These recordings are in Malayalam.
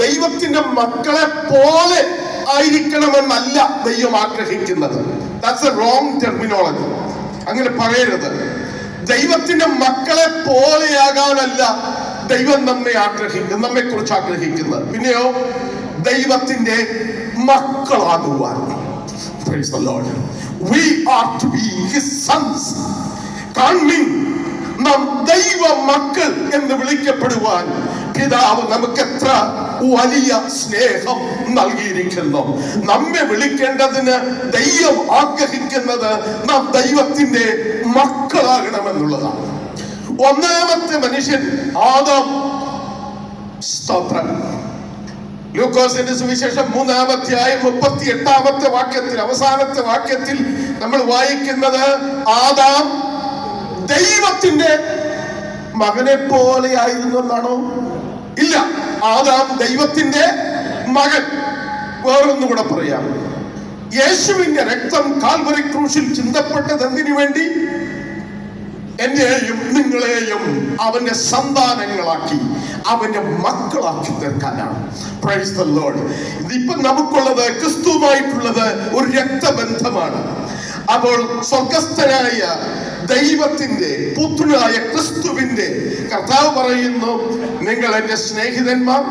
ദൈവത്തിന്റെ മക്കളെ പോലെ ആയിരിക്കണമെന്നല്ല ദൈവം ആഗ്രഹിക്കുന്നത്. That's A wrong terminology. അങ്ങനെ പറയരുത്. ദൈവത്തിന്റെ മക്കളെ പോലെയാകാനല്ല ദൈവം നമ്മെ കുറിച്ച് ആഗ്രഹിക്കുന്നത്. പിന്നെയോ ദൈവത്തിന്റെ മക്കളാകുവാൻ. Praise the Lord. We are to be his sons. നാം ദൈവ മക്കൾ എന്ന് വിളിക്കപ്പെടുവാൻ പിതാവ് നമുക്ക് എത്ര വലിയ സ്നേഹം നൽകിയിരിക്കുന്നു. നമ്മെ വിളിക്കേണ്ടതിന് ദൈവം ആഗ്രഹിക്കുന്നത് നാം ദൈവത്തിന്റെ മക്കളാകണമെന്നുള്ളതാണ്. ഒന്നാമത്തെ മനുഷ്യൻ ആദാം. സ്തോത്രം. ലൂക്കോസിന്റെ സുവിശേഷം 3-ാം അധ്യായം 38-ാമത്തെ വാക്യത്തിൽ, അവസാനത്തെ വാക്യത്തിൽ നമ്മൾ വായിക്കുന്നത് ആദാം ദൈവത്തിന്റെ മകനെ പോലെയായിരുന്നു എന്നാണോ? ഇല്ല, ആദാം ദൈവത്തിന്റെ മകൻ. വേറൊന്നുകൂടെ പറയാം. യേശുവിന്റെ രക്തം കാൽവരി ക്രൂശിൽ ചിന്തപ്പെട്ടത് എന്തിനു വേണ്ടി? എന്നെയും നിങ്ങളെയും അവന്റെ സന്താനങ്ങളാക്കി, അവന്റെ മക്കളാക്കി തീർക്കാനാണ്. Praise the lord. ഇപ്പൊ നമുക്കുള്ളത്, ക്രിസ്തുവുമായിട്ടുള്ളത് ഒരു രക്തബന്ധമാണ്. അപ്പോൾ സ്വർഗസ്ഥനായ ദൈവത്തിന്റെ പുത്രനായ ക്രിസ്തുവിന്റെ കർത്താവ് പറയുന്നു, നിങ്ങൾ എന്റെ സ്നേഹിതന്മാർ,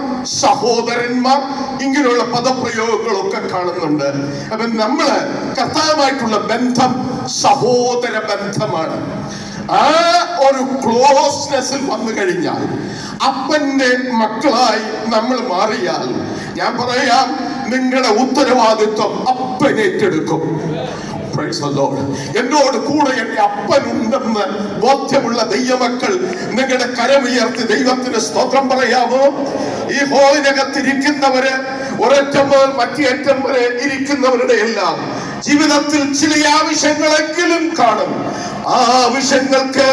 സഹോദരന്മാർ, ഇങ്ങനെയുള്ള പദപ്രയോഗങ്ങളൊക്കെ കാണുന്നുണ്ട്. അപ്പൊ നമ്മള് കർത്താവുമായിട്ടുള്ള ബന്ധം സഹോദര ബന്ധമാണ്. ആ ഒരു ക്ലോസ്നെസ്സിൽ വന്നു കഴിഞ്ഞാൽ, അപ്പന്റെ മക്കളായി നമ്മൾ മാറിയാൽ, ഞാൻ പറയാം, നിങ്ങളുടെ ഉത്തരവാദിത്വം അപ്പൻ ഏറ്റെടുക്കും. എന്നോട് കൂടെ എന്റെ അപ്പനുണ്ടെന്ന് ബോധ്യമുള്ള ദൈവമക്കൾ നിങ്ങളുടെ കരമുയർത്തി ദൈവത്തിന് സ്തോത്രം പറയാമോ? ഈ ഹോളിനകത്തിരിക്കുന്നവര്, ഒരറ്റം മുതൽ മറ്റേറ്റം വരെ ഇരിക്കുന്നവരുടെ എല്ലാം ജീവിതത്തിൽ ചില ആവശ്യങ്ങളെങ്കിലും കാണും. ആ ആവശ്യങ്ങൾക്ക്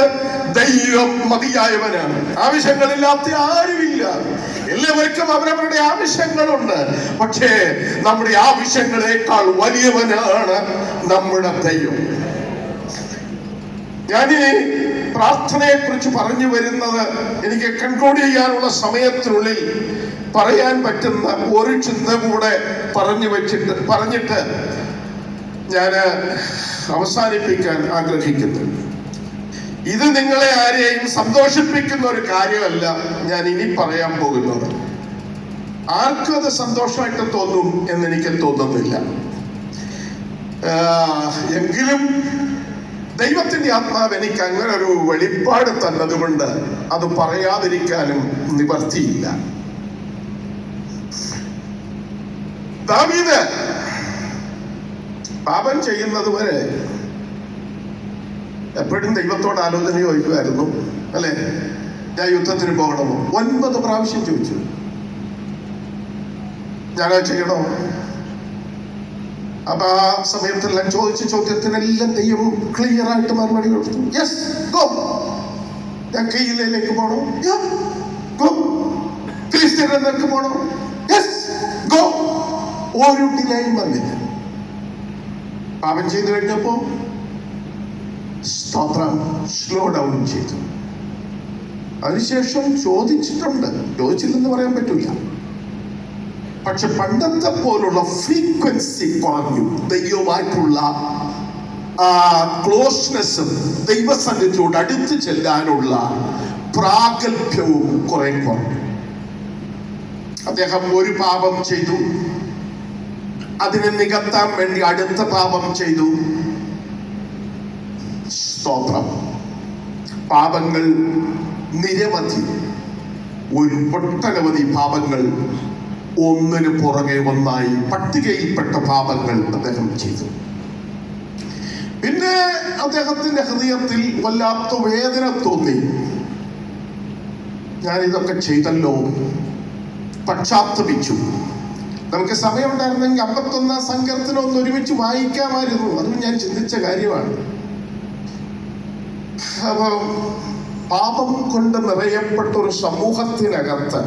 ദൈവം മതിയായവനാണ്. ആവശ്യങ്ങളില്ലാത്ത ആരുമില്ല. എല്ലാവർക്കും അവരവരുടെ ആവശ്യങ്ങളുണ്ട്. പക്ഷേ നമ്മുടെ ആവശ്യങ്ങളെക്കാൾ വലിയവനാണ് നമ്മുടെ ദൈവം. ഞാൻ ഈ പ്രാർത്ഥനയെ കുറിച്ച് പറഞ്ഞു വരുന്നത്, എനിക്ക് കൺക്ലൂഡ് ചെയ്യാനുള്ള സമയത്തിനുള്ളിൽ പറയാൻ പറ്റുന്ന ഒരു ചിന്ത കൂടെ പറഞ്ഞിട്ട് ഞാൻ അവസാനിപ്പിക്കാൻ ആഗ്രഹിക്കുന്നു. ഇത് നിങ്ങളെ ആരെയും സന്തോഷിപ്പിക്കുന്ന ഒരു കാര്യമല്ല ഞാൻ ഇനി പറയാൻ പോകുന്നത്. ആർക്കും അത് സന്തോഷമായിട്ട് തോന്നും എന്നെനിക്ക് തോന്നുന്നില്ല. എങ്കിലും ദൈവത്തിന്റെ ആത്മാവ് എനിക്ക് അങ്ങനെ ഒരു വെളിപ്പാട് തന്നതുകൊണ്ട് അത് പറയാതിരിക്കാനും നിവർത്തിയില്ല. ദാവീദ് പാപം ചെയ്യുന്നത് വരെ എപ്പോഴും ദൈവത്തോട് ആലോചന ചോദിക്കുമായിരുന്നു, അല്ലെ? ഞാൻ യുദ്ധത്തിന് പോകണമോ? 9 പ്രാവശ്യം ചോദിച്ചു. ഞാനത് ചെയ്യണോ? അപ്പൊ ആ സമയത്തെല്ലാം ചോദിച്ച ചോദ്യത്തിനെല്ലാം ദൈവം ക്ലിയർ ആയിട്ട് മറുപടി കൊടുത്തു. Yes, go. ഞാൻ കെയിലേക്ക് പോണോ? ഗോ. ഫിലിസ്തീനിലേക്ക് പോണോ? Yes, go. ഒരു ഡിലേയും വന്നില്ല. പാപം ചെയ്തു കഴിഞ്ഞപ്പോ സ്തോത്രം സ്ലോ ഡൗൺ ചെയ്തു. അതിനുശേഷം ചോദിച്ചില്ലെന്ന് പറയാൻ പറ്റില്ല. പക്ഷെ പണ്ടത്തെ പോലുള്ള ഫ്രീക്വൻസി കുറഞ്ഞു. ദൈവമായിട്ടുള്ള ക്ലോസ്നെസ്സും ദൈവസന്നിധിയോട് അടുത്ത് ചെല്ലാനുള്ള പ്രാഗൽഭ്യവും കുറെ കുറഞ്ഞു. അദ്ദേഹം ഒരു പാപം ചെയ്തു, അതിനെ നികത്താൻ വേണ്ടി അടുത്ത പാപം ചെയ്തു. സ്തോത്രം. പാപങ്ങൾ നിരവധി, ഒട്ടനവധി പാപങ്ങൾ ഒന്നിനു പുറകെ ഒന്നായി പട്ടികയിൽപ്പെട്ട പാപങ്ങൾ അദ്ദേഹം ചെയ്തു. പിന്നെ അദ്ദേഹത്തിന്റെ ഹൃദയത്തിൽ വല്ലാത്ത വേദന തോന്നി. ഞാൻ ഇതൊക്കെ ചെയ്തല്ലോ, പക്ഷാത്തപിച്ചു. നമുക്ക് സമയമുണ്ടായിരുന്നെങ്കിൽ 51 സങ്കീർത്തനം ഒന്ന് ഒരുമിച്ച് വായിക്കാമായിരുന്നു. അതും ഞാൻ ചിന്തിച്ച കാര്യമാണ്. അപ്പൊ പാപം കൊണ്ട് നിറയപ്പെട്ട ഒരു സമൂഹത്തിനകത്ത്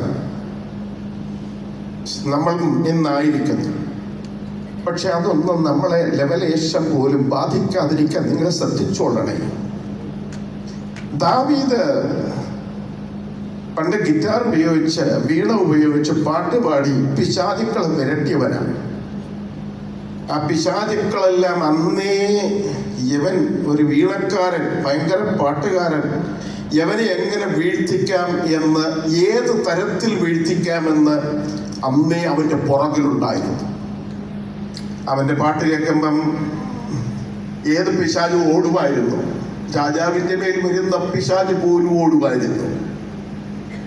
നമ്മൾ ഇന്നായിരിക്കുന്നു. പക്ഷെ അതൊന്നും നമ്മളെ ലെവലേശം പോലും ബാധിക്കാതിരിക്കാൻ നിങ്ങൾ ശ്രദ്ധിച്ചോളണേ. ദാവീദ് പണ്ട് ഗിറ്റാർ ഉപയോഗിച്ച് വീണ ഉപയോഗിച്ച് പാട്ട് പാടി പിശാചുക്കളെ വിരട്ടിയവനാണ്. ആ പിശാചുക്കളെല്ലാം അന്നേ ഇവൻ ഒരു വീണക്കാരൻ, ഭയങ്കര പാട്ടുകാരൻ, യവനെ എങ്ങനെ വീഴ്ത്തിക്കാം എന്ന്, ഏത് തരത്തിൽ വീഴ്ത്തിക്കാമെന്ന് അന്നേ അവന്റെ പുറകിലുണ്ടായിരുന്നു. അവന്റെ പാട്ട് കേൾക്കുമ്പം ഏത് പിശാചും ഓടുമായിരുന്നു. രാജാവിന്റെ മേൽ വരുന്ന പിശാച് പോലും ഓടുമായിരുന്നു.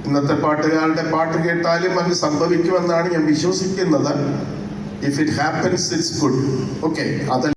ഇന്നത്തെ പാട്ടുകാരുടെ പാട്ട് കേട്ടാലും അത് സംഭവിക്കുമെന്നാണ് ഞാൻ വിശ്വസിക്കുന്നത്. If it happens it's good. Okay, അതല്ല